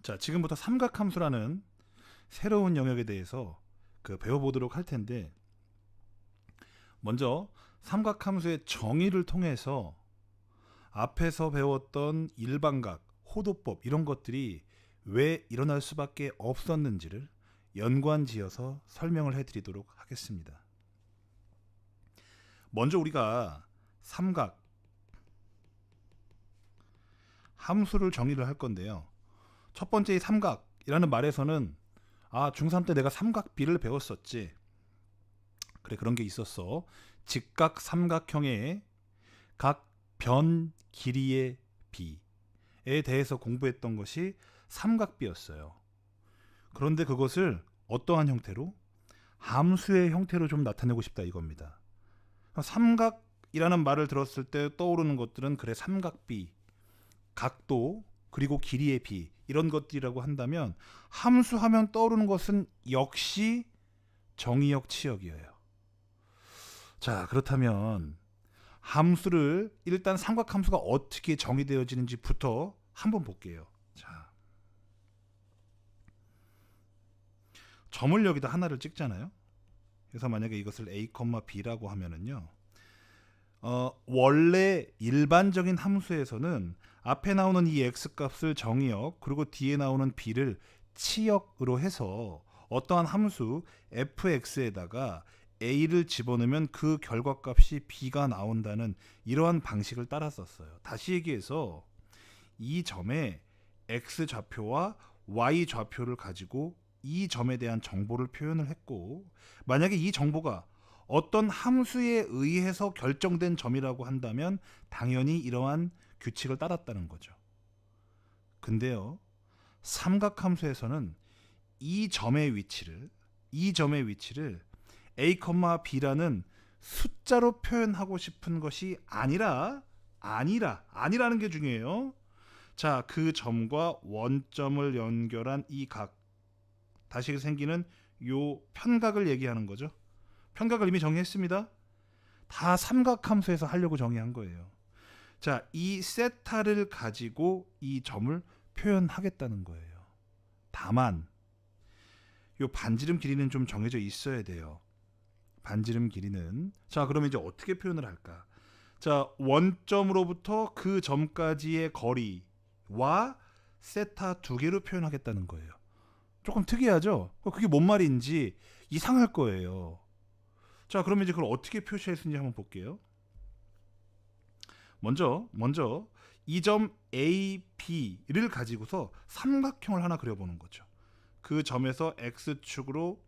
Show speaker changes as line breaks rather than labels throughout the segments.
자, 지금부터 삼각함수라는 새로운 영역에 대해서 배워보도록 할 텐데, 먼저 삼각함수의 정의를 통해서 앞에서 배웠던 일반각, 호도법 이런 것들이 왜 일어날 수밖에 없었는지를 연관지어서 설명을 해드리도록 하겠습니다. 먼저 우리가 삼각, 함수를 정의를 할 건데요. 첫 번째 이 삼각이라는 말에서는 중3 때 내가 삼각비를 배웠었지. 그래, 그런 게 있었어. 직각 삼각형의 각 변 길이의 비에 대해서 공부했던 것이 삼각비였어요. 그런데 그것을 어떠한 형태로? 함수의 형태로 좀 나타내고 싶다 이겁니다. 삼각이라는 말을 들었을 때 떠오르는 것들은 그래 삼각비, 각도, 그리고 길이의 비 이런 것들이라고 한다면 함수하면 떠오르는 것은 역시 정의역 치역이에요. 자, 그렇다면 함수를 일단 삼각함수가 어떻게 정의되어지는지부터 한번 볼게요. 자, 점을 여기다 하나를 찍잖아요. 그래서 만약에 이것을 a, b라고 하면은요. 원래 일반적인 함수에서는 앞에 나오는 이 x값을 정의역 그리고 뒤에 나오는 b를 치역으로 해서 어떠한 함수 fx에다가 a를 집어넣으면 그 결과값이 b가 나온다는 이러한 방식을 따랐었어요. 다시 얘기해서 이 점에 x 좌표와 y 좌표를 가지고 이 점에 대한 정보를 표현을 했고, 만약에 이 정보가 어떤 함수에 의해서 결정된 점이라고 한다면 당연히 이러한 규칙을 따랐다는 거죠. 근데요, 삼각함수에서는 이 점의 위치를 a, b라는 숫자로 표현하고 싶은 것이 아니라는 게 중요해요. 자, 그 점과 원점을 연결한 이 각, 다시 생기는 요 편각을 얘기하는 거죠. 편각을 이미 정의했습니다. 다 삼각함수에서 하려고 정의한 거예요. 자, 이 세타를 가지고 이 점을 표현하겠다는 거예요. 다만 요 반지름 길이는 좀 정해져 있어야 돼요. 반지름 길이는, 자, 그러면 이제 어떻게 표현을 할까? 자, 원점으로부터 그 점까지의 거리와 세타 두 개로 표현하겠다는 거예요. 조금 특이하죠? 그게 뭔 말인지 이상할 거예요. 자, 그러면 이제 그걸 어떻게 표시할 수 있는지 한번 볼게요. 먼저 이 점 A, B를 가지고서 삼각형을 하나 그려보는 거죠. 그 점에서 X축으로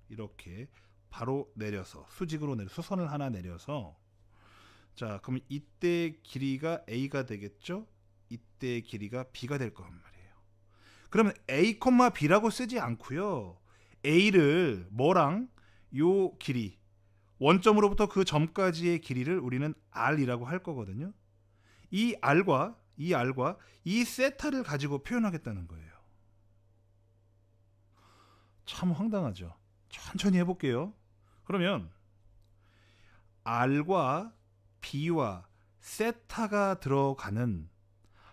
이렇게 바로 내려서 수직으로 수선을 하나 내려서, 자, 그럼 이때 길이가 A가 되겠죠? 이때 길이가 B가 될 거란 말이에요. 그러면 A, B라고 쓰지 않고요. A를 뭐랑 요 길이, 원점으로부터 그 점까지의 길이를 우리는 R이라고 할 거거든요. 이 R과 이 세타를 가지고 표현하겠다는 거예요. 참 황당하죠. 천천히 해볼게요. 그러면 R과 B와 세타가 들어가는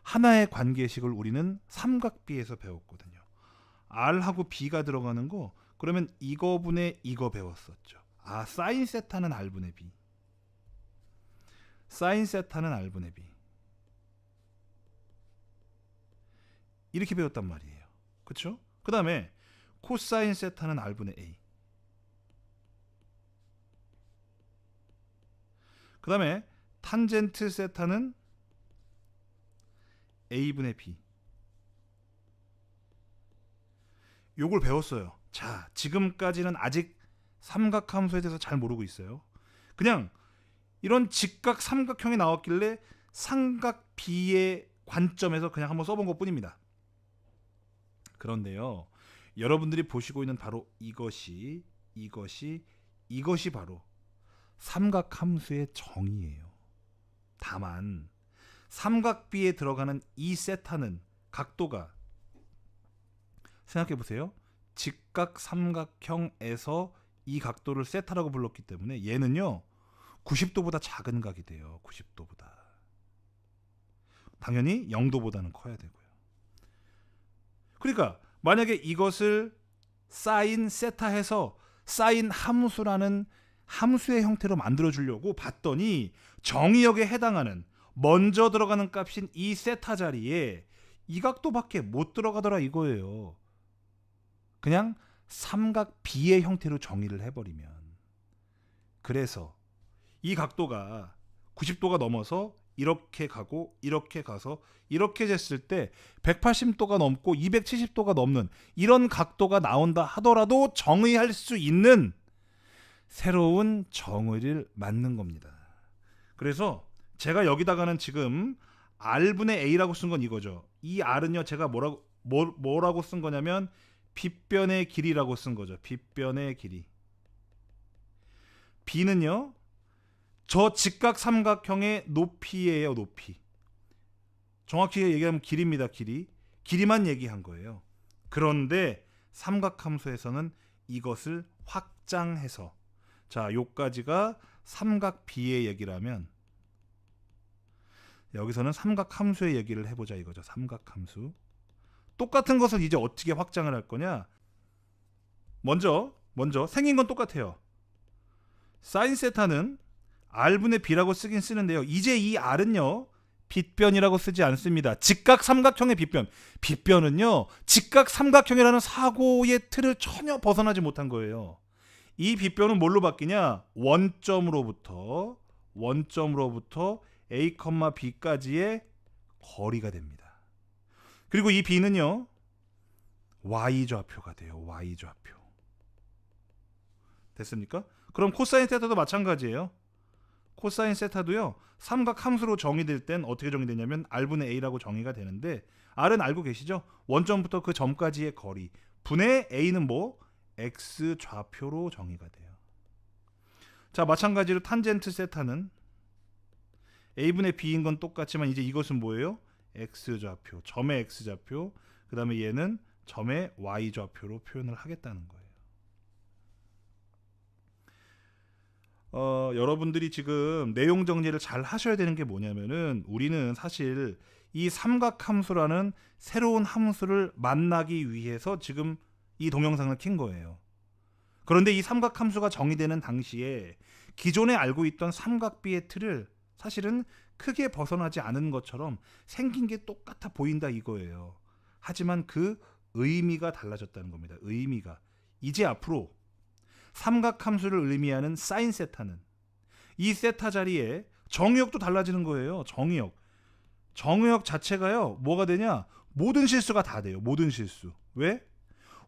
하나의 관계식을 우리는 삼각비에서 배웠거든요. R하고 B가 들어가는 거, 그러면 이거분의 이거 배웠었죠. 사인 세타는 R분의 B, 사인 세타는 R분의 B, 이렇게 배웠단 말이에요. 그렇죠? 그 다음에 코사인 세타는 R분의 A, 그 다음에 탄젠트 세타는 A분의 B. 요걸 배웠어요. 자, 지금까지는 아직 삼각함수에 대해서 잘 모르고 있어요. 그냥 이런 직각 삼각형이 나왔길래 삼각비의 관점에서 그냥 한번 써본 것 뿐입니다. 그런데요, 여러분들이 보시고 있는 바로 이것이 바로 삼각함수의 정의예요. 다만 삼각비에 들어가는 이 세타는 각도가, 생각해보세요. 직각 삼각형에서 이 각도를 세타라고 불렀기 때문에 얘는요 90도보다 작은 각이 돼요. 90도보다. 당연히 0도보다는 커야 되고요. 그러니까 만약에 이것을 사인 세타해서 사인 함수라는 함수의 형태로 만들어 주려고 봤더니 정의역에 해당하는 먼저 들어가는 값인 이 세타 자리에 이 각도밖에 못 들어가더라 이거예요. 그냥 삼각 B의 형태로 정의를 해버리면. 그래서 이 각도가 90도가 넘어서 이렇게 가고 이렇게 가서 이렇게 쟀을 때 180도가 넘고 270도가 넘는 이런 각도가 나온다 하더라도 정의할 수 있는 새로운 정의를 만든 겁니다. 그래서 제가 여기다가는 지금 R분의 A라고 쓴 건 이거죠. 이 R은요 제가 뭐라고 쓴 거냐면 빗변의 길이라고 쓴 거죠. 빗변의 길이. B는요 저 직각 삼각형의 높이예요. 높이. 정확히 얘기하면 길입니다. 길이만 얘기한 거예요. 그런데 삼각함수에서는 이것을 확장해서 자 요까지가 삼각 B의 얘기라면 여기서는 삼각함수의 얘기를 해보자 이거죠. 삼각함수. 똑같은 것을 이제 어떻게 확장을 할 거냐. 먼저 생긴 건 똑같아요. 사인 세타는 R분의 B라고 쓰긴 쓰는데요. 이제 이 R은요 빗변이라고 쓰지 않습니다. 직각 삼각형의 빗변. 빗변은요 직각 삼각형이라는 사고의 틀을 전혀 벗어나지 못한 거예요. 이 빗변은 뭘로 바뀌냐. 원점으로부터 A, B까지의 거리가 됩니다. 그리고 이 B는요 Y좌표가 돼요. Y좌표. 됐습니까? 그럼 코사인 세타도 마찬가지예요. 코사인 세타도요 삼각 함수로 정의될 땐 어떻게 정의되냐면 R분의 A라고 정의가 되는데 R은 알고 계시죠? 원점부터 그 점까지의 거리 분의 A는 뭐? X 좌표로 정의가 돼요. 자 마찬가지로 탄젠트 세타는 A분의 B인 건 똑같지만 이제 이것은 뭐예요? X 좌표, 점의 X 좌표, 그 다음에 얘는 점의 Y 좌표로 표현을 하겠다는 거예요. 여러분들이 지금 내용 정리를 잘 하셔야 되는 게 뭐냐면은 우리는 사실 이 삼각함수라는 새로운 함수를 만나기 위해서 지금 이 동영상을 킨 거예요. 그런데 이 삼각함수가 정의되는 당시에 기존에 알고 있던 삼각비의 틀을 사실은 크게 벗어나지 않은 것처럼 생긴 게 똑같아 보인다 이거예요. 하지만 그 의미가 달라졌다는 겁니다. 의미가. 이제 앞으로 삼각함수를 의미하는 사인 세타는 이 세타 자리에 정의역도 달라지는 거예요. 정의역 자체가요 뭐가 되냐. 모든 실수가 다 돼요. 모든 실수. 왜?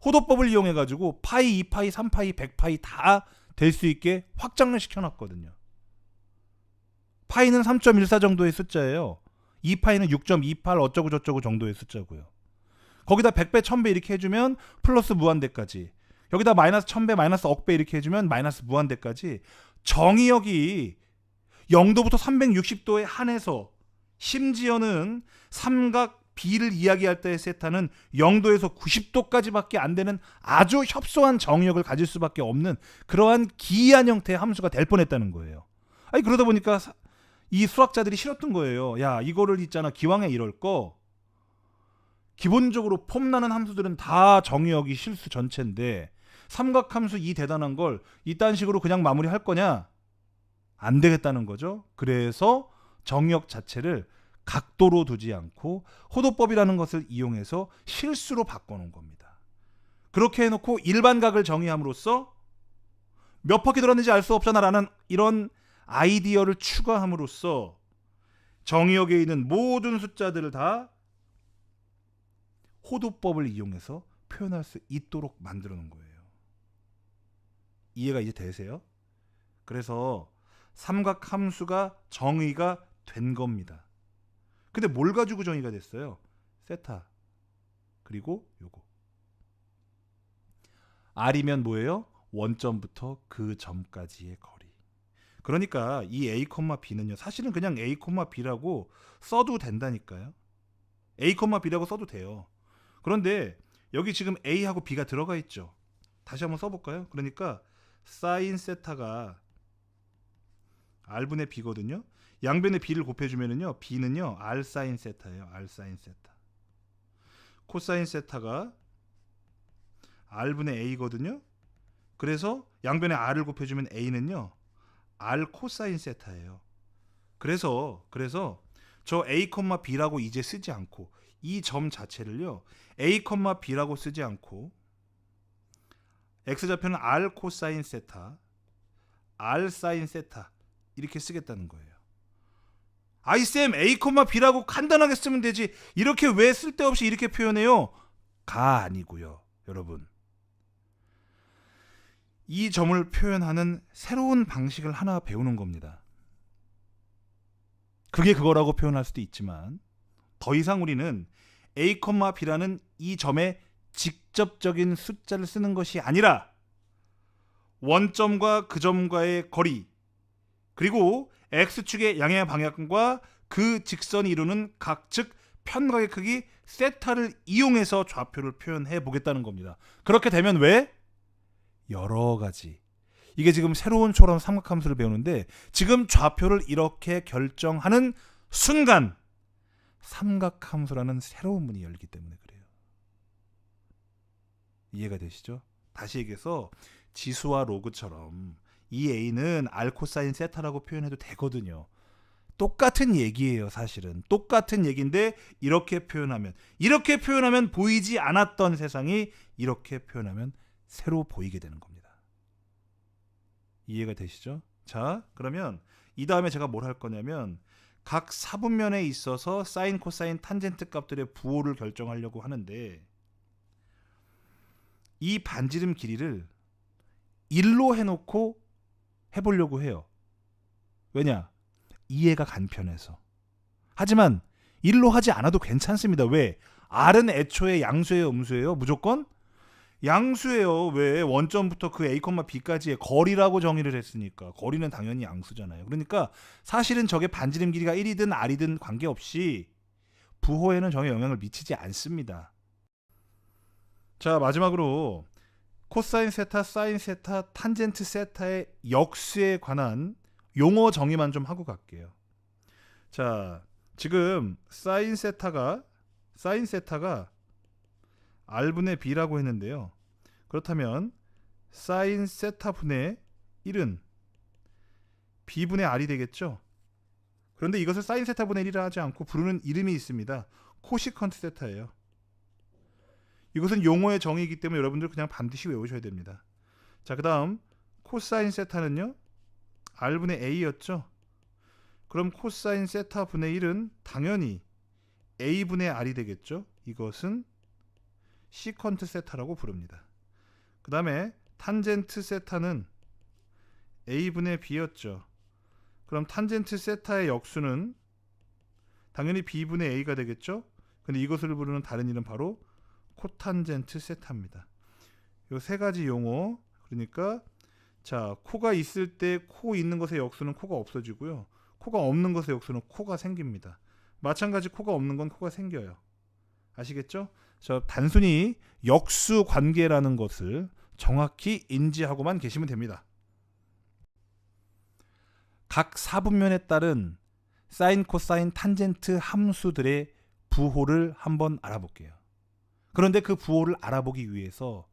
호도법을 이용해 가지고 파이, 2파이, 3파이, 100파이 다 될 수 있게 확장을 시켜놨거든요. 파이는 3.14 정도의 숫자예요. 2파이는 6.28 어쩌고 저쩌고 정도의 숫자고요. 거기다 100배, 1000배 이렇게 해주면 플러스 무한대까지. 여기다 마이너스 1000배, 마이너스 억배 이렇게 해주면 마이너스 무한대까지. 정의역이 0도부터 360도에 한해서 심지어는 삼각 B를 이야기할 때의 세타는 0도에서 90도까지밖에 안 되는 아주 협소한 정의역을 가질 수밖에 없는 그러한 기이한 형태의 함수가 될 뻔했다는 거예요. 아니 그러다 보니까 이 수학자들이 싫었던 거예요. 야 이거를 있잖아 기왕에 이럴 거 기본적으로 폼나는 함수들은 다 정의역이 실수 전체인데 삼각함수 이 대단한 걸 이딴 식으로 그냥 마무리할 거냐? 안 되겠다는 거죠. 그래서 정의역 자체를 각도로 두지 않고 호도법이라는 것을 이용해서 실수로 바꿔놓은 겁니다. 그렇게 해놓고 일반각을 정의함으로써 몇 바퀴 돌았는지 알 수 없잖아라는 이런 아이디어를 추가함으로써 정의역에 있는 모든 숫자들을 다 호도법을 이용해서 표현할 수 있도록 만들어 놓은 거예요. 이해가 이제 되세요? 그래서 삼각함수가 정의가 된 겁니다. 근데 뭘 가지고 정의가 됐어요? 세타 그리고 요거 R이면 뭐예요? 원점부터 그 점까지의 거리. 그러니까 이 A, B는요 사실은 그냥 A, B라고 써도 된다니까요. A, B라고 써도 돼요. 그런데 여기 지금 A하고 B가 들어가 있죠. 다시 한번 써볼까요? 그러니까 사인 세타가 R분의 B거든요. 양변에 B를 곱해주면은요 B는요 R 사인 세타예요. R 사인 세타. 코사인 세타가 r분의 a거든요. 그래서 양변에 r을 곱해주면 a는요 r 코사인 세타예요. 그래서 저 a, b라고 이제 쓰지 않고 이 점 자체를요 a, b라고 쓰지 않고 x좌표는 r 코사인 세타, r 사인 세타 이렇게 쓰겠다는 거예요. 아이쌤 a, b라고 간단하게 쓰면 되지 이렇게 왜 쓸데없이 이렇게 표현해요? 가 아니고요. 여러분, 이 점을 표현하는 새로운 방식을 하나 배우는 겁니다. 그게 그거라고 표현할 수도 있지만 더 이상 우리는 a, b라는 이 점에 직접적인 숫자를 쓰는 것이 아니라 원점과 그 점과의 거리, 그리고 x축의 양의 방향과 그 직선이 이루는 각, 즉 편각의 크기 세타를 이용해서 좌표를 표현해 보겠다는 겁니다. 그렇게 되면 왜? 여러 가지. 이게 지금 새로운 초람 삼각함수를 배우는데 지금 좌표를 이렇게 결정하는 순간 삼각함수라는 새로운 문이 열리기 때문에 그래요. 이해가 되시죠? 다시 얘기해서 지수와 로그처럼 이 a는 r 코사인 세타라고 표현해도 되거든요. 똑같은 얘기예요. 사실은 똑같은 얘기인데 이렇게 표현하면 보이지 않았던 세상이 이렇게 표현하면 새로 보이게 되는 겁니다. 이해가 되시죠? 자, 그러면 이 다음에 제가 뭘 할 거냐면 각 사분면에 있어서 사인, 코사인, 탄젠트 값들의 부호를 결정하려고 하는데 이 반지름 길이를 1로 해놓고 해보려고 해요. 왜냐? 이해가 간편해서. 하지만 1로 하지 않아도 괜찮습니다. 왜? R은 애초에 양수예요, 음수예요? 무조건 양수예요. 왜? 원점부터 그 A, B까지의 거리라고 정의를 했으니까. 거리는 당연히 양수잖아요. 그러니까 사실은 저게 반지름 길이가 1이든 R이든 관계없이 부호에는 전혀 영향을 미치지 않습니다. 자, 마지막으로 코사인 세타, 사인 세타, 탄젠트 세타의 역수에 관한 용어 정의만 좀 하고 갈게요. 자, 지금 사인 세타가 r분의 b라고 했는데요. 그렇다면 사인 세타분의 1은 b분의 r이 되겠죠. 그런데 이것을 사인 세타분의 1이라 하지 않고 부르는 이름이 있습니다. 코시컨트 세타예요. 이것은 용어의 정의이기 때문에 여러분들 그냥 반드시 외우셔야 됩니다. 자, 그 다음 코사인 세타는요 r분의 a였죠. 그럼 코사인 세타분의 1은 당연히 a분의 r이 되겠죠. 이것은 시컨트 세타라고 부릅니다. 그 다음에 탄젠트 세타는 a분의 b였죠. 그럼 탄젠트 세타의 역수는 당연히 b분의 a가 되겠죠. 근데 이것을 부르는 다른 이름 바로 코탄젠트 세타입니다. 이 세 가지 용어, 그러니까 자, 코가 있을 때 코 있는 것의 역수는 코가 없어지고요. 코가 없는 것의 역수는 코가 생깁니다. 마찬가지 코가 없는 건 코가 생겨요. 아시겠죠? 저 단순히 역수 관계라는 것을 정확히 인지하고만 계시면 됩니다. 각 사분면에 따른 사인, 코사인, 탄젠트 함수들의 부호를 한번 알아볼게요. 그런데 그 부호를 알아보기 위해서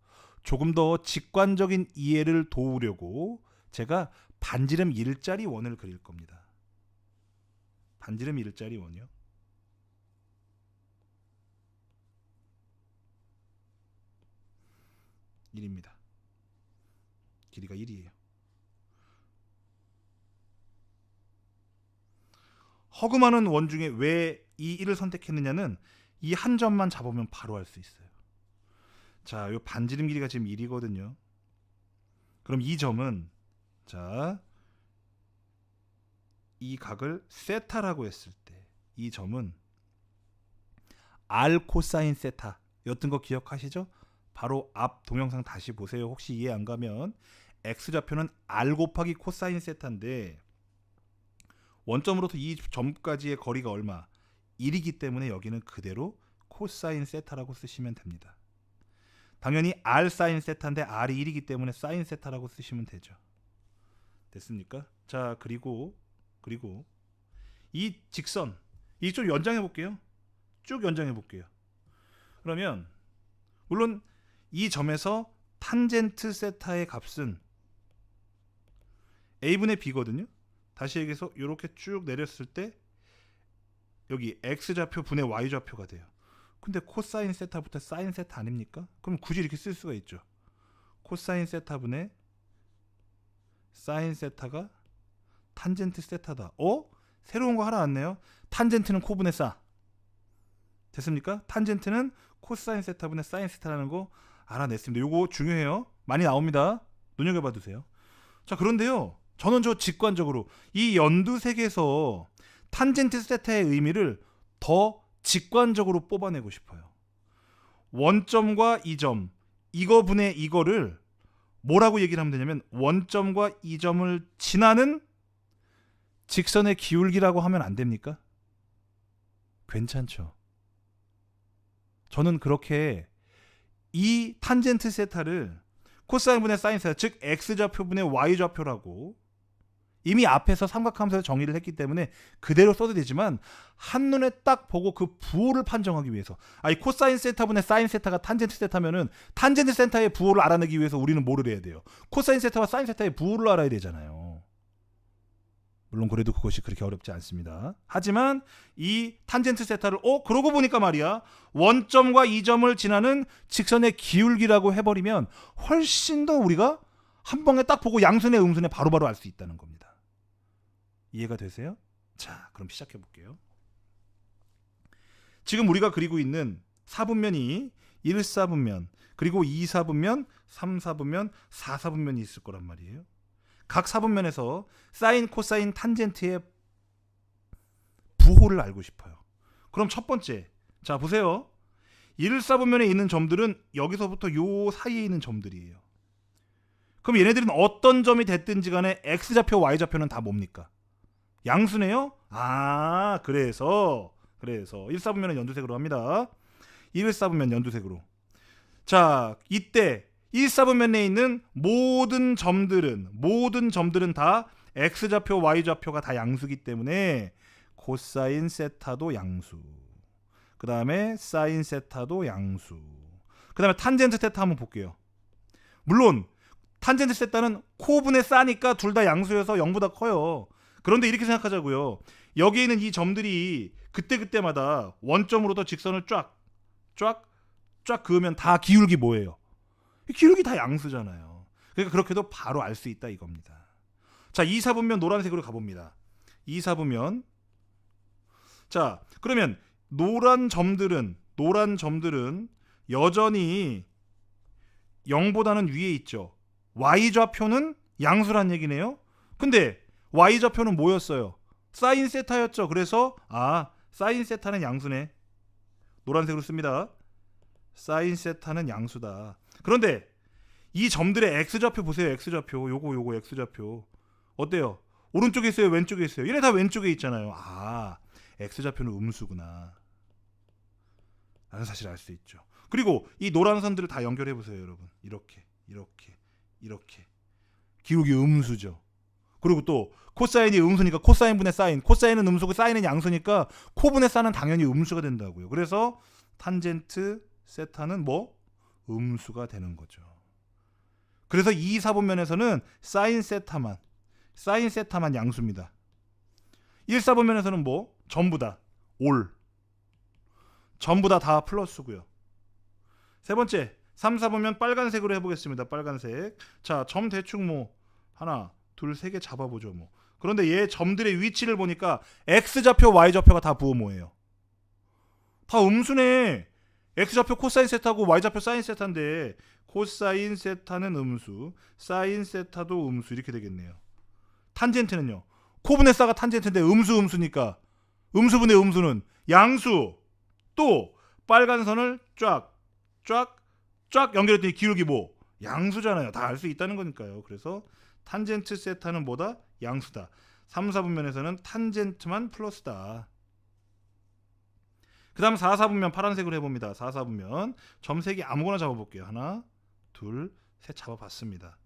조금 더 직관적인 이해를 도우려고 제가 반지름 일자리 원을 그릴 겁니다. 반지름 일자리 원이요. (1입니다) 길이가 1이에요. 허그 많은 원 중에 왜 이 1을 선택했느냐는 이 한 점만 잡으면 바로 알 수 있어요. 자, 요 반지름 길이가 지금 1이거든요. 그럼 이 점은 자, 이 각을 세타라고 했을 때 이 점은 r 코사인 세타 였던 거 기억하시죠? 바로 앞 동영상 다시 보세요. 혹시 이해 안 가면 x좌표는 r 곱하기 코사인 세타인데 원점으로부터 이 점까지의 거리가 얼마? 1이기 때문에 여기는 그대로 코사인 세타라고 쓰시면 됩니다. 당연히 r 사인 세타인데 r이 1이기 때문에 사인 세타라고 쓰시면 되죠. 됐습니까? 자, 그리고 이 직선 이 좀 연장해 볼게요. 쭉 연장해 볼게요. 그러면 물론 이 점에서 탄젠트 세타의 값은 a분의 b거든요. 다시 얘기해서 이렇게 쭉 내렸을 때 여기 x좌표 분의 y좌표가 돼요. 근데 코사인 세타부터 사인 세타 아닙니까? 그럼 굳이 이렇게 쓸 수가 있죠. 코사인 세타분의 사인 세타가 탄젠트 세타다. 새로운 거 하나 왔네요. 탄젠트는 코분의 사. 됐습니까? 탄젠트는 코사인 세타분의 사인 세타라는 거 알아냈습니다. 요거 중요해요. 많이 나옵니다. 눈여겨봐 두세요. 자, 그런데요. 저는 직관적으로 이 연두색에서 탄젠트 세타의 의미를 더 직관적으로 뽑아내고 싶어요. 원점과 이 점, 이거 분의 이거를 뭐라고 얘기를 하면 되냐면 원점과 이 점을 지나는 직선의 기울기라고 하면 안 됩니까? 괜찮죠? 저는 그렇게 이 탄젠트 세타를 코사인 분의 사인 세타, 즉 x좌표 분의 y좌표라고 이미 앞에서 삼각함수에서 정의를 했기 때문에 그대로 써도 되지만 한눈에 딱 보고 그 부호를 판정하기 위해서 이 코사인 세타분의 사인 세타가 탄젠트 세타면은 탄젠트 세타의 부호를 알아내기 위해서 우리는 뭐를 해야 돼요? 코사인 세타와 사인 세타의 부호를 알아야 되잖아요. 물론 그래도 그것이 그렇게 어렵지 않습니다. 하지만 이 탄젠트 세타를 그러고 보니까 말이야, 원점과 이 점을 지나는 직선의 기울기라고 해버리면 훨씬 더 우리가 한 방에 딱 보고 양순의 음순에 바로바로 알 수 있다는 겁니다. 이해가 되세요? 자, 그럼 시작해 볼게요. 지금 우리가 그리고 있는 4분면이 1사분면, 그리고 2사분면, 3사분면, 4사분면이 있을 거란 말이에요. 각 사분면에서 사인, 코사인, 탄젠트의 부호를 알고 싶어요. 그럼 첫 번째, 자 보세요. 1사분면에 있는 점들은 여기서부터 요 사이에 있는 점들이에요. 그럼 얘네들은 어떤 점이 됐든지 간에 x좌표, y좌표는 다 뭡니까? 양수네요? 그래서 1사분면은 연두색으로 합니다. 1사분면 연두색으로. 자, 이때 1사분면에 있는 모든 점들은 다 x좌표, y좌표가 다 양수기 때문에 코사인 세타도 양수. 그 다음에 사인 세타도 양수. 그 다음에 탄젠트 세타 한번 볼게요. 물론 탄젠트 세타는 코분의 싸니까 둘 다 양수여서 0보다 커요. 그런데 이렇게 생각하자고요. 여기에 있는 이 점들이 그때마다 원점으로부터 직선을 쫙 그으면 다 기울기 뭐예요? 기울기 다 양수잖아요. 그러니까 그렇게도 바로 알 수 있다 이겁니다. 자, 2사분면 노란색으로 가봅니다. 2사분면. 자, 그러면 노란 점들은 여전히 0보다는 위에 있죠. y좌표는 양수란 얘기네요. 근데 y좌표는 뭐였어요? 사인 세타였죠. 그래서 사인 세타는 양수네. 노란색으로 씁니다. 사인 세타는 양수다. 그런데 이 점들의 x좌표 보세요. x좌표. 요거 x좌표. 어때요? 오른쪽에 있어요? 왼쪽에 있어요? 얘네 다 왼쪽에 있잖아요. x좌표는 음수구나 라는 사실을 알 수 있죠. 그리고 이 노란 선들을 다 연결해 보세요, 여러분. 이렇게 기울기 음수죠. 그리고 또 코사인이 음수니까 코사인분의 사인, 코사인은 음수고 사인은 양수니까 코분의 사는 당연히 음수가 된다고요. 그래서 탄젠트 세타는 음수가 되는 거죠. 그래서 2사분면에서는 사인 세타만 양수입니다. 1사분면에서는 전부 다 전부 다 플러스고요. 세 번째, 3사분면 빨간색으로 해보겠습니다. 빨간색. 자, 점 대충 하나, 둘, 세 개 잡아보죠. 그런데 얘 점들의 위치를 보니까 x좌표, y좌표가 다 부호 뭐예요? 다 음수네. x좌표 코사인 세타고 y좌표 사인 세타인데 코사인 세타는 음수, 사인 세타도 음수 이렇게 되겠네요. 탄젠트는요. 코분의 사가 탄젠트인데 음수니까 음수분의 음수는 양수. 또 빨간 선을 쫙 연결했더니 기울기 양수잖아요. 다 알 수 있다는 거니까요. 그래서 탄젠트 세타는 뭐다? 양수다. 3, 4분면에서는 탄젠트만 플러스다. 그 다음 4, 4분면 파란색으로 해봅니다. 4, 4분면 점색이 아무거나 잡아볼게요. 하나, 둘, 셋 잡아봤습니다.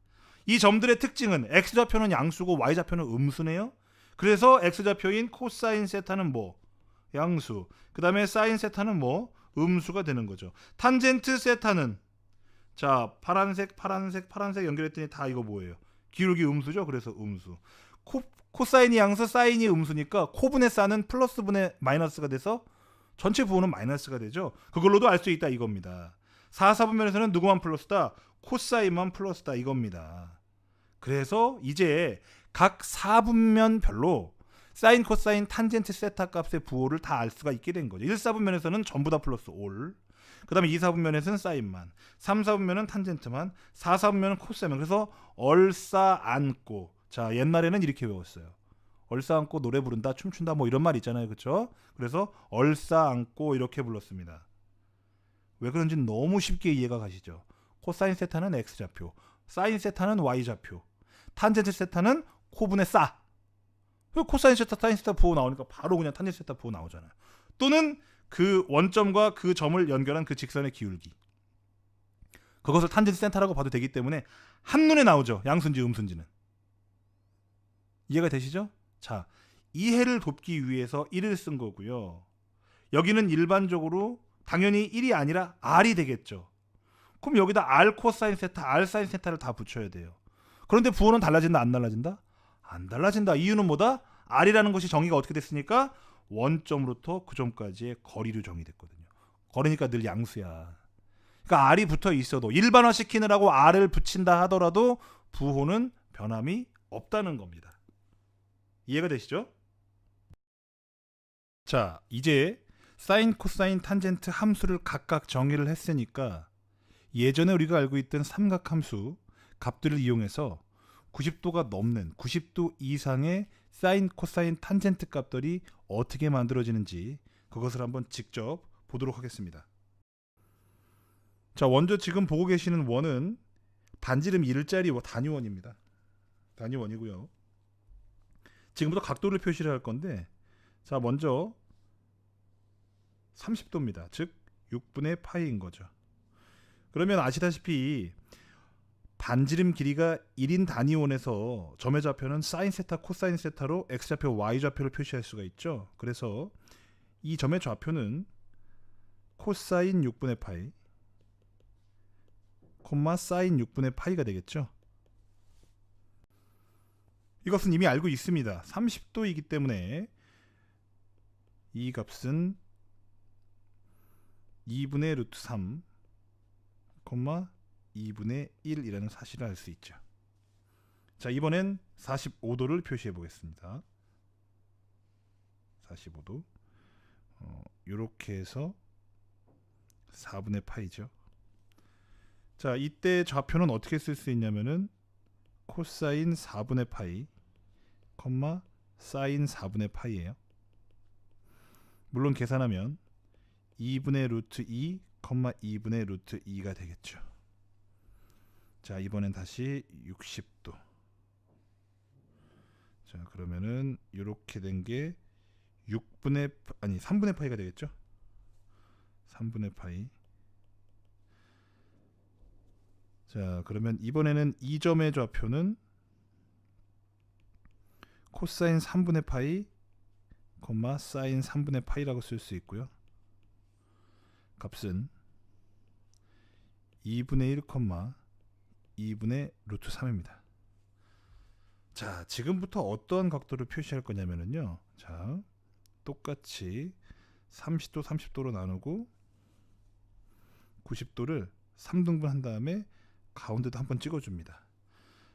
이 점들의 특징은 x좌표는 양수고 y좌표는 음수네요. 그래서 x좌표인 코사인 세타는 양수. 그 다음에 사인 세타는 음수가 되는 거죠. 탄젠트 세타는 자 파란색 연결했더니 다 이거 뭐예요? 기울기 음수죠. 그래서 음수. 코사인이 양수, 사인이 음수니까 코분의 사는 플러스분의 마이너스가 돼서 전체 부호는 마이너스가 되죠. 그걸로도 알 수 있다 이겁니다. 4, 4분면에서는 누구만 플러스다? 코사인만 플러스다 이겁니다. 그래서 이제 각 4분면별로 사인, 코사인, 탄젠트, 세타 값의 부호를 다 알 수가 있게 된 거죠. 1, 4분면에서는 전부 다 플러스 올. 그 다음에 2, 4분면에서는 사인만. 3, 4분면은 탄젠트만. 4, 4분면은 코사인만. 그래서 얼싸안고. 자, 옛날에는 이렇게 외웠어요. 얼싸안고 노래 부른다, 춤춘다 뭐 이런 말 있잖아요. 그렇죠? 그래서 얼싸안고 이렇게 불렀습니다. 왜 그런지 너무 쉽게 이해가 가시죠. 코사인 세타는 X좌표, 사인 세타는 Y좌표, 탄젠트 세타는 코분의 싸. 코사인 세타, 사인 세타 부호 나오니까 바로 그냥 탄젠트 세타 부호 나오잖아요. 또는 그 원점과 그 점을 연결한 그 직선의 기울기. 그것을 탄젠트 세타라고 봐도 되기 때문에 한눈에 나오죠. 양수인지 음수인지는. 이해가 되시죠? 자, 이해를 돕기 위해서 1을 쓴 거고요. 여기는 일반적으로 당연히 1이 아니라 R이 되겠죠. 그럼 여기다 R 코사인 세타, R 사인 세타를 다 붙여야 돼요. 그런데 부호는 달라진다, 안 달라진다? 안 달라진다. 이유는 뭐다? R이라는 것이 정의가 어떻게 됐으니까 원점으로부터 그 점까지의 거리로 정의됐거든요. 거리니까 늘 양수야. 그러니까 R이 붙어 있어도 일반화시키느라고 R을 붙인다 하더라도 부호는 변함이 없다는 겁니다. 이해가 되시죠? 자, 이제 사인, 코사인, 탄젠트 함수를 각각 정의를 했으니까 예전에 우리가 알고 있던 삼각함수 값들을 이용해서 90도가 넘는 90도 이상의 사인, 코사인, 탄젠트 값들이 어떻게 만들어지는지 그것을 한번 직접 보도록 하겠습니다. 자, 먼저 지금 보고 계시는 원은 반지름 1짜리 단위원입니다. 단위원이고요. 지금부터 각도를 표시를 할 건데, 자, 먼저 30도입니다. 즉 6분의 파이인 거죠. 그러면 아시다시피 반지름 길이가 1인 단위원에서 점의 좌표는 사인 세타, 코사인 세타로 x좌표, y좌표를 표시할 수가 있죠. 그래서 이 점의 좌표는 코사인 6분의 파이, 콤마 사인 6분의 파이가 되겠죠. 이것은 이미 알고 있습니다. 30도이기 때문에 이 값은 2분의 루트 3, 2분의 1이라는 사실을 알 수 있죠. 자, 이번엔 45도를 표시해 보겠습니다. 45도. 이렇게 해서 4분의 파이죠. 자, 이때 좌표는 어떻게 쓸 수 있냐면은 코사인 4분의 파이, 사인 4분의 파이예요. 물론 계산하면 2분의 루트 2, 2분의 루트 2가 되겠죠. 자, 이번엔 다시 60도. 자, 그러면은 이렇게 된 게 3분의 파이가 되겠죠. 3분의 파이. 자, 그러면 이번에는 이 점의 좌표는 코사인 3분의 파이, 사인 3분의 파이라고 쓸 수 있고요. 값은 2분의 1, 2분의 루트 3입니다. 자, 지금부터 어떠한 각도를 표시할 거냐면요. 자, 똑같이 30도 30도로 나누고 90도를 3등분 한 다음에 가운데도 한번 찍어줍니다.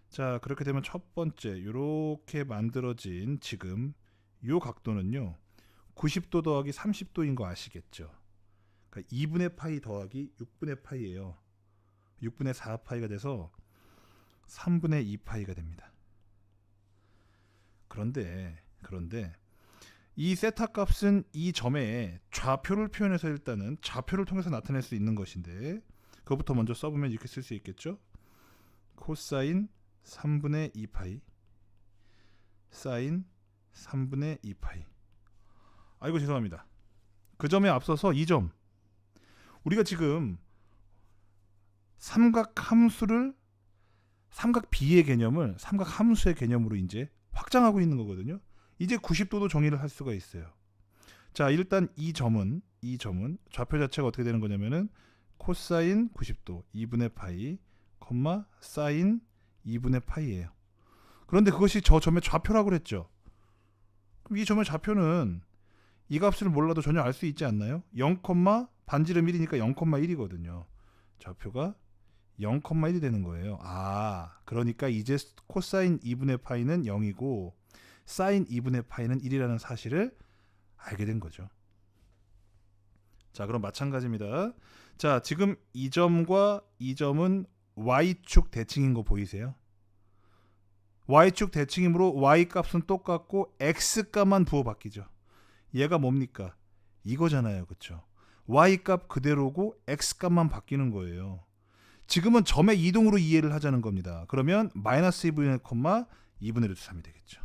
자, 그렇게 되면 첫 번째 이렇게 만들어진 지금 이 각도는요 90도 더하기 30도인 거 아시겠죠? 그러니까 2분의 파이 더하기 6분의 파이예요. 6분의 4파이가 돼서 3분의 2파이가 됩니다. 그런데 이 세타 값은 이 점의 좌표를 표현해서 일단은 좌표를 통해서 나타낼 수 있는 것인데, 그것부터 먼저 써보면 이렇게 쓸 수 있겠죠. 코사인 3분의 2파이 사인 3분의 2파이. 아이고 죄송합니다. 그 점에 앞서서 이 점, 우리가 지금 삼각함수를 삼각비의 개념을 삼각함수의 개념으로 이제 확장하고 있는 거거든요. 이제 90도도 정의를 할 수가 있어요. 자, 일단 이 점은 이 점은 좌표 자체가 어떻게 되는 거냐면은 코사인 90도 2분의 파이, 사인 2분의 파이예요. 그런데 그것이 저 점의 좌표라고 그랬죠. 그럼 이 점의 좌표는 이 값을 몰라도 전혀 알 수 있지 않나요? 0, 반지름 1이니까 0,1이거든요. 좌표가 0,1이 되는 거예요. 아, 그러니까 이제 코사인 2분의 파이는 0이고 사인 2분의 파이는 1이라는 사실을 알게 된 거죠. 자, 그럼 마찬가지입니다. 자, 지금 이 점과 이 점은 y축 대칭인 거 보이세요? y축 대칭이므로 y 값은 똑같고 x 값만 부호 바뀌죠. 얘가 뭡니까? 이거잖아요. 그렇죠? y 값 그대로고 x 값만 바뀌는 거예요. 지금은 점의 이동으로 이해를 하자는 겁니다. 그러면 마이너스 2분의 1, 2분의 루트 3이 되겠죠.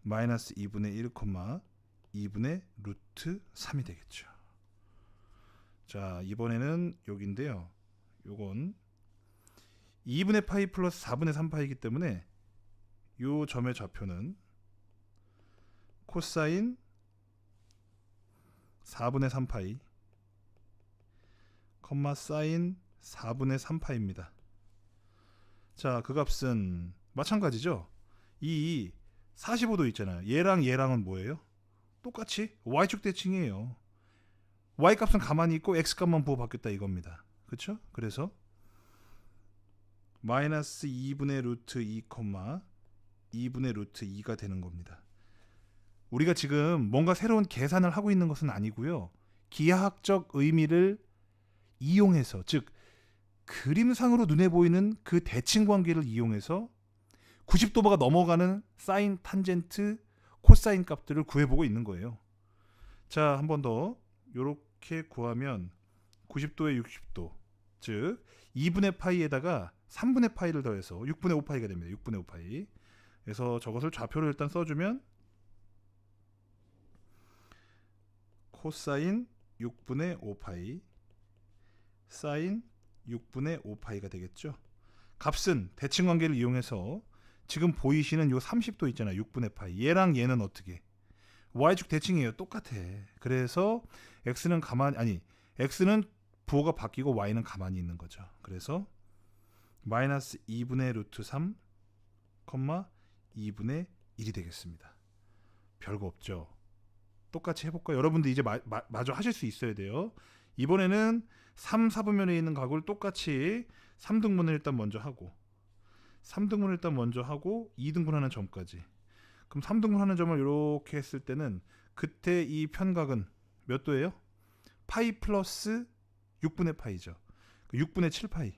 마이너스 2분의 1, 2분의 루트 3이 되겠죠. 자, 이번에는 여기인데요. 요건 2분의 파이 플러스 4분의 3파이기 때문에 요 점의 좌표는 코사인 4분의 3파이, 사인 4분의 3파입니다. 자, 그 값은 마찬가지죠. 이 45도 있잖아요. 얘랑 얘랑은 뭐예요? 똑같이 y축 대칭이에요. y 값은 가만히 있고 x 값만 부호 바뀌었다 이겁니다. 그렇죠? 그래서 마이너스 2분의 루트 2, 2분의 루트 2가 되는 겁니다. 우리가 지금 뭔가 새로운 계산을 하고 있는 것은 아니고요. 기하학적 의미를 이용해서, 즉 그림상으로 눈에 보이는 그 대칭 관계를 이용해서 90도가 넘어가는 사인, 탄젠트, 코사인 값들을 구해보고 있는 거예요. 자, 한 번 더 이렇게 구하면 90도에 60도, 즉 2분의 파이에다가 3분의 파이를 더해서 6분의 5파이가 됩니다. 6분의 5파이. 그래서 저것을 좌표로 일단 써주면 코사인 6분의 5파이, 사인 6분의 5파이가 되겠죠. 값은 대칭 관계를 이용해서 지금 보이시는 요 30도 있잖아요. 6분의 파이. 얘랑 얘는 어떻게? y축 대칭이에요. 똑같아. 그래서 x는 x는 부호가 바뀌고 y는 가만히 있는 거죠. 그래서 마이너스 2분의 루트 3, 2분의 1이 되겠습니다. 별거 없죠. 똑같이 해볼까요? 여러분들 이제 마저 하실 수 있어야 돼요. 이번에는 3, 4분면에 있는 각을 똑같이 3등분을 일단 먼저 하고 3등분을 일단 먼저 하고 2등분하는 점까지. 그럼 3등분하는 점을 이렇게 했을 때는 그때 이 편각은 몇 도예요? 파이 플러스 6분의 파이죠. 6분의 7파이.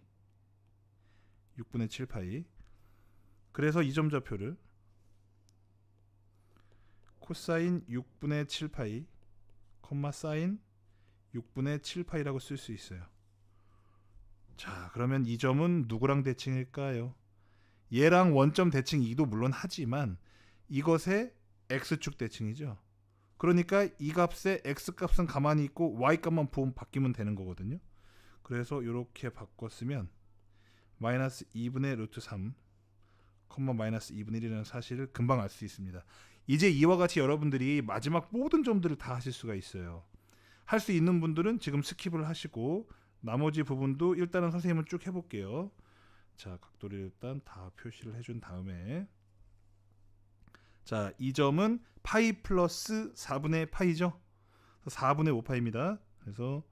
6분의 7파이. 그래서 이 점 좌표를 코사인 6분의 7파이, 사인 6분의 7파이라고 쓸 수 있어요. 자, 그러면 이 점은 누구랑 대칭일까요? 얘랑 원점 대칭 2도 물론 하지만 이것의 x축 대칭이죠. 그러니까 이 값의 x값은 가만히 있고 y값만 바뀌면 되는 거거든요. 그래서 이렇게 바꿨으면 마이너스 2분의 루트 3, 마이너스 2분의 1이라는 사실을 금방 알 수 있습니다. 이제 이와 같이 여러분들이 마지막 모든 점들을 다 하실 수가 있어요. 할 수 있는 분들은 지금 스킵을 하시고 나머지 부분도 일단은 선생님은 쭉 해볼게요. 자, 각도를 일단 다 표시를 해준 다음에, 자, 이 점은 파이 플러스 4분의 파이죠. 4분의 5파입니다. 그래서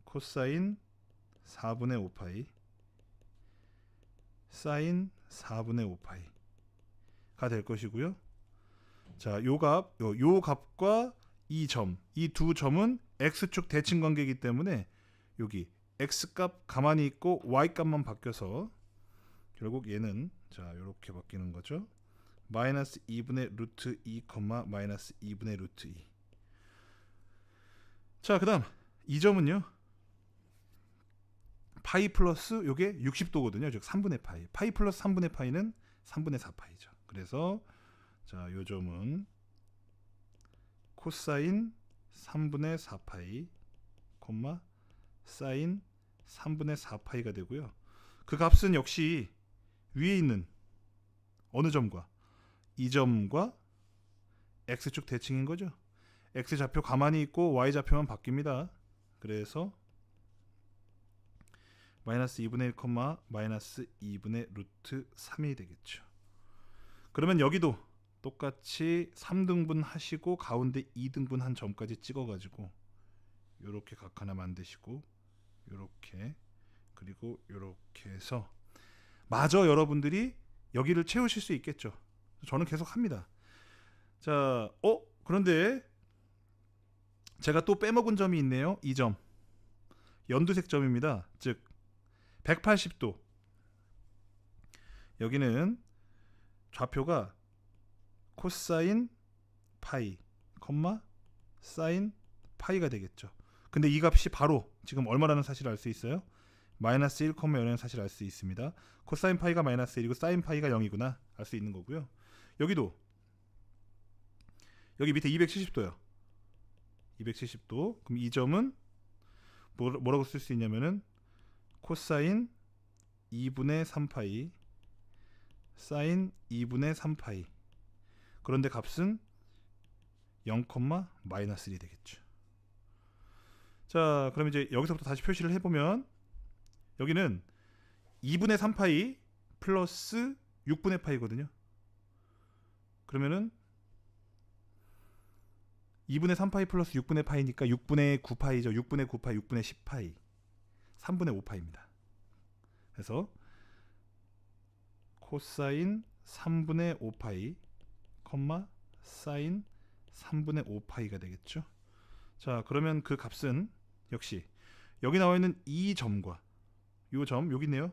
코사인 4분의 5파이, 사인 4분의 5파이가 될 것이고요. 자, 요 값과 이 점, 이 두 점은 x축 대칭 관계이기 때문에 여기 x값 가만히 있고 y값만 바뀌어서 결국 얘는 자, 이렇게 바뀌는 거죠. 마이너스 2분의 루트 2, 마이너스 2분의 루트 2. 자, 그 다음 이 점은요, 파이 플러스 요게 60도거든요. 즉 3분의 파이. 파이 플러스 3분의 파이는 3분의 4파이죠. 그래서 자, 요 점은 코사인 3분의 4파이, 사인 3분의 4파이가 되고요. 그 값은 역시 위에 있는 어느 점과 이 점과 x축 대칭인 거죠. x 좌표 가만히 있고 y 좌표만 바뀝니다. 그래서 마이너스 2분의 1, 마이너스 2분의 루트 3이 되겠죠. 그러면 여기도 똑같이 3등분 하시고 가운데 2등분 한 점까지 찍어가지고 요렇게 각 하나 만드시고 요렇게 그리고 요렇게 해서 마저 여러분들이 여기를 채우실 수 있겠죠. 저는 계속 합니다. 자, 그런데 제가 또 빼먹은 점이 있네요. 이 점 연두색 점입니다. 즉 180도 여기는 좌표가 코사인 파이, 사인 파이가 되겠죠. 근데 이 값이 바로 지금 얼마라는 사실을 알 수 있어요? 마이너스 1, 0이라는 사실을 알 수 있습니다. 코사인 파이가 마이너스 1이고 사인 파이가 0이구나 알 수 있는 거고요. 여기도 여기 밑에 270도요. 270도. 그럼 이 점은 뭐라고 쓸 수 있냐면은 코사인 2분의 3파이 사인 2분의 3파이. 그런데 값은 0, 마이너스 1이 되겠죠. 자, 그럼 이제 여기서부터 다시 표시를 해보면 여기는 2분의 3파이 플러스 6분의 파이거든요. 그러면은 2분의 3파이 플러스 6분의 파이니까 6분의 9파이죠. 6분의 9파이, 6분의 10파이, 3분의 5파이입니다. 그래서 코사인 3분의 5파이, 사인 3분의 5파이가 되겠죠. 자, 그러면 그 값은 역시 여기 나와 있는 이 점과 요 점 여기 있네요.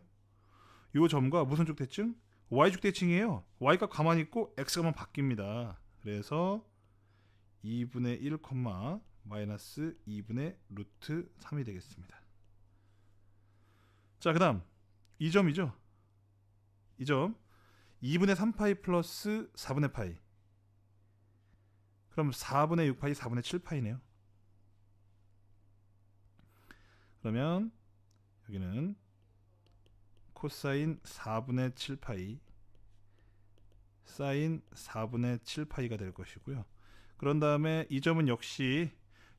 요 점과 무슨 쭉 대칭? y축 대칭이에요. y값 가만히 있고 x값만 바뀝니다. 그래서 2분의 1, 마이너스 2분의 루트 3이 되겠습니다. 자, 그 다음 이 점이죠. 이 점 2분의 3파이 플러스 4분의 파이. 그럼 4분의 6파이, 4분의 7파이네요. 그러면 여기는 코사인 4분의 7파이 사인 4분의 7파이가 될 것이고요. 그런 다음에 이 점은 역시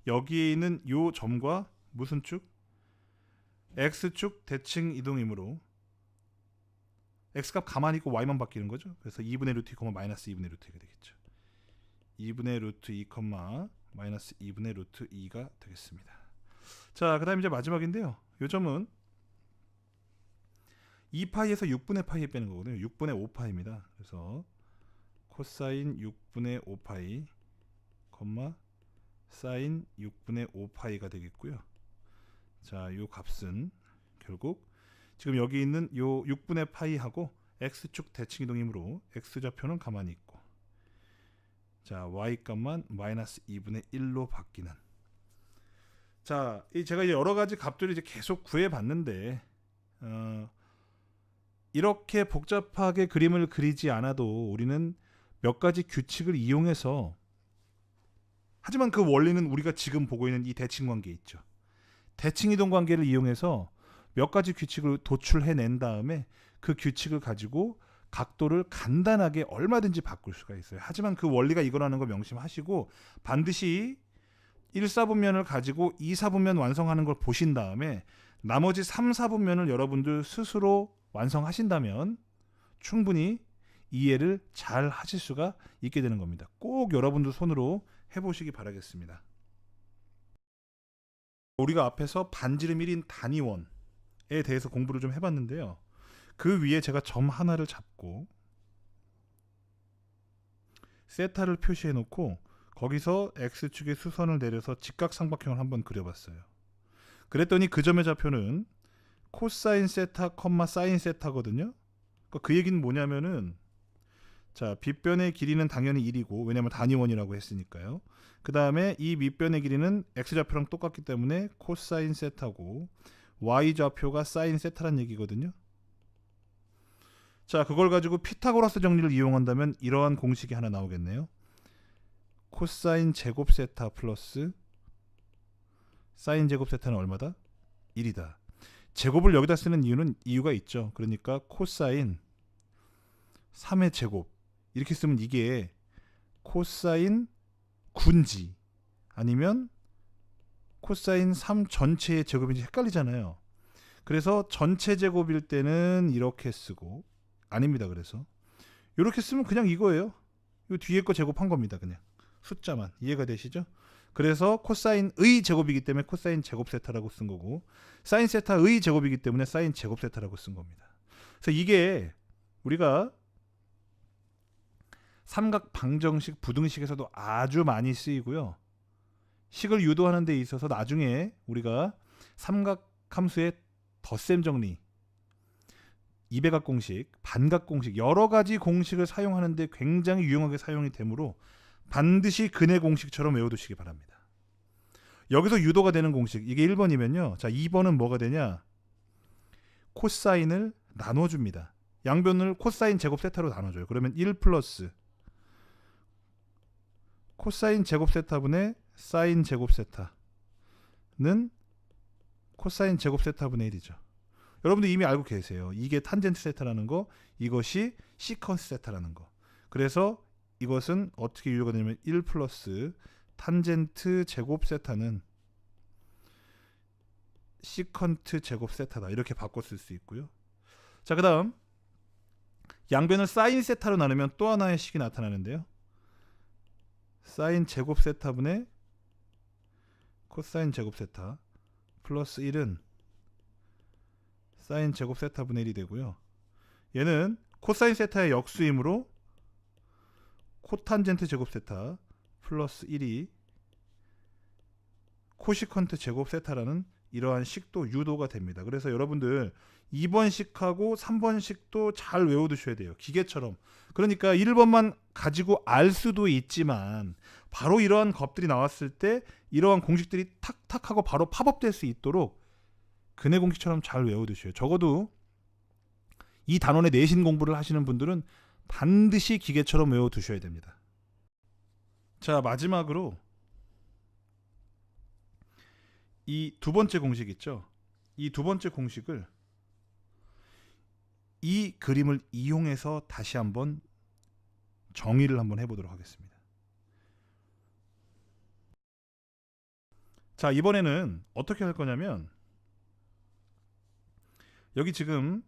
여기에 있는 요 점과 무슨 축? x축 대칭 이동이므로 x값 가만히 있고 y만 바뀌는 거죠. 그래서 2분의 루트 2, 마이너스 2분의 루트 2가 되겠죠. 2분의 루트 2, 마이너스 2분의 루트 2가 되겠습니다. 자, 그 다음 이제 마지막인데요. 요 점은 2파이에서 6분의 파이 빼는 거거든요. 6분의 5파이입니다. 그래서 코사인 6분의 5파이, 사인 6분의 5파이가 되겠고요. 자, 요 값은 결국 지금 여기 있는 요 6분의 파이하고 x축 대칭 이동이므로 x좌표는 가만히 있고 자, y값만 마이너스 2분의 1로 바뀌는. 자, 제가 이제 여러 가지 값들을 이제 계속 구해봤는데 이렇게 복잡하게 그림을 그리지 않아도 우리는 몇 가지 규칙을 이용해서, 하지만 그 원리는 우리가 지금 보고 있는 이 대칭 관계 있죠. 대칭 이동 관계를 이용해서 몇 가지 규칙을 도출해낸 다음에 그 규칙을 가지고 각도를 간단하게 얼마든지 바꿀 수가 있어요. 하지만 그 원리가 이거라는 거 명심하시고 반드시 1사분면을 가지고 2사분면 완성하는 걸 보신 다음에 나머지 3사분면을 여러분들 스스로 완성하신다면 충분히 이해를 잘 하실 수가 있게 되는 겁니다. 꼭 여러분들 손으로 해보시기 바라겠습니다. 우리가 앞에서 반지름 1인 단위원에 대해서 공부를 좀 해봤는데요. 그 위에 제가 점 하나를 잡고 세타를 표시해 놓고 거기서 x축의 수선을 내려서 직각삼각형을 한번 그려봤어요. 그랬더니 그 점의 좌표는 코사인 세타, 사인 세타거든요. 그 얘기는 뭐냐면은 자, 빗변의 길이는 당연히 1이고 왜냐면 단위원이라고 했으니까요. 그 다음에 이 밑변의 길이는 x좌표랑 똑같기 때문에 코사인 세타고 y좌표가 사인 세타란 얘기거든요. 자, 그걸 가지고 피타고라스 정리를 이용한다면 이러한 공식이 하나 나오겠네요. 코사인 제곱 세타 플러스 사인 제곱 세타는 얼마다? 1이다. 제곱을 여기다 쓰는 이유가 있죠. 그러니까 코사인 3의 제곱 이렇게 쓰면 이게 코사인 군지 아니면 코사인 3 전체의 제곱인지 헷갈리잖아요. 그래서 전체 제곱일 때는 이렇게 쓰고 아닙니다. 그래서 이렇게 쓰면 그냥 이거예요. 이 뒤에 거 제곱한 겁니다. 그냥 숫자만. 이해가 되시죠? 그래서 코사인의 제곱이기 때문에 코사인 제곱 세타라고 쓴 거고, 사인 세타의 제곱이기 때문에 사인 제곱 세타라고 쓴 겁니다. 그래서 이게 우리가 삼각 방정식 부등식에서도 아주 많이 쓰이고요. 식을 유도하는 데 있어서 나중에 우리가 삼각 함수의 덧셈 정리, 이배각 공식, 반각 공식 여러 가지 공식을 사용하는데 굉장히 유용하게 사용이 되므로 반드시 근해 공식처럼 외워두시기 바랍니다. 여기서 유도가 되는 공식, 이게 1번이면요. 자, 2번은 뭐가 되냐? 코사인을 나눠줍니다. 양변을 코사인 제곱 세타로 나눠줘요. 그러면 1 플러스 코사인 제곱 세타분의 사인 제곱 세타는 코사인 제곱 세타분의 1이죠. 여러분들 이미 알고 계세요. 이게 탄젠트 세타라는 거, 이것이 시컨스 세타라는 거. 그래서 이것은 어떻게 유도가 되냐면 1 플러스 탄젠트 제곱 세타는 시컨트 제곱 세타다. 이렇게 바꿔 쓸 수 있고요. 자, 그 다음 양변을 사인 세타로 나누면 또 하나의 식이 나타나는데요. 사인 제곱 세타분의 코사인 제곱 세타 플러스 1은 사인 제곱 세타분의 1이 되고요. 얘는 코사인 세타의 역수이므로 코탄젠트 제곱 세타 플러스 1이 코시컨트 제곱 세타라는 이러한 식도 유도가 됩니다. 그래서 여러분들 2번 식하고 3번 식도 잘 외워두셔야 돼요. 기계처럼. 그러니까 1번만 가지고 알 수도 있지만 바로 이러한 값들이 나왔을 때 이러한 공식들이 탁탁 하고 바로 팝업될 수 있도록 근해 공식처럼 잘 외워두셔요. 적어도 이 단원의 내신 공부를 하시는 분들은 반드시 기계처럼 외워두셔야 됩니다. 자, 마지막으로 이 두 번째 공식 있죠. 이 두 번째 공식을 이 그림을 이용해서 다시 한번 정의를 한번 해보도록 하겠습니다. 자, 이번에는 어떻게 할 거냐면 여기 지금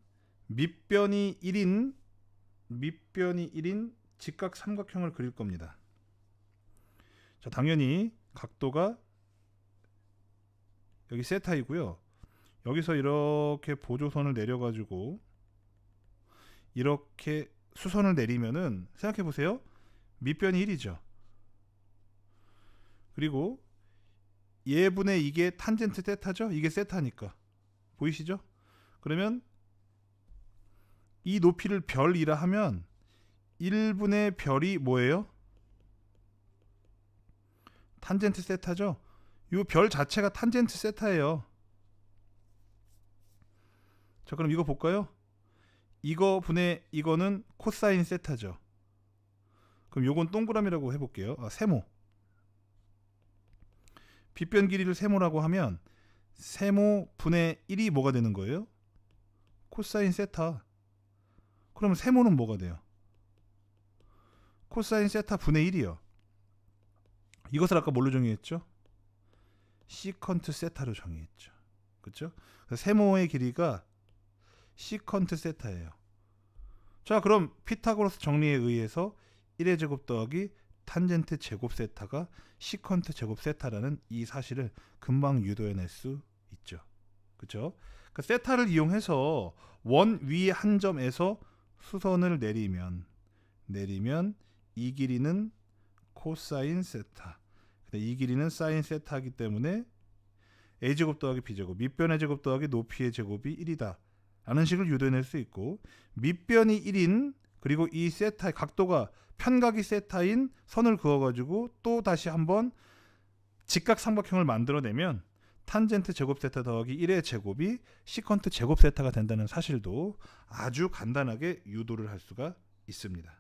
밑변이 1인 직각 삼각형을 그릴 겁니다. 자, 당연히 각도가 여기 세타이고요. 여기서 이렇게 보조선을 내려가지고 이렇게 수선을 내리면은 생각해 보세요. 밑변이 1이죠. 그리고 얘분의 이게 탄젠트 세타죠. 이게 세타니까 보이시죠? 그러면 이 높이를 별이라 하면 1분의 별이 뭐예요? 탄젠트 세타죠. 이 별 자체가 탄젠트 세타예요. 자, 그럼 이거 볼까요? 이거 분의 이거는 코사인 세타죠. 그럼 요건 동그라미라고 해볼게요. 세모. 빗변 길이를 세모라고 하면 세모 분의 1이 뭐가 되는 거예요? 코사인 세타. 그러면 세모는 뭐가 돼요? 코사인 세타 분의 1이요. 이것을 아까 뭘로 정의했죠? 시컨트 세타로 정의했죠. 그렇죠? 세모의 길이가 시컨트 세타예요. 자, 그럼 피타고라스 정리에 의해서 1의 제곱 더하기 탄젠트 제곱 세타가 시컨트 제곱 세타라는 이 사실을 금방 유도해낼 수 있죠. 그렇죠? 그러니까 세타를 이용해서 원 위 한 점에서 수선을 내리면 이 길이는 코사인 세타, 이 길이는 사인 세타이기 때문에 a제곱 더하기 b제곱, 밑변의 제곱 더하기 높이의 제곱이 1이다 라는 식을 유도해낼 수 있고, 밑변이 1인 그리고 이 세타의 각도가 편각이 세타인 선을 그어가지고 또 다시 한번 직각 삼각형을 만들어내면 탄젠트 제곱 세타 더하기 1의 제곱이 시컨트 제곱 세타가 된다는 사실도 아주 간단하게 유도를 할 수가 있습니다.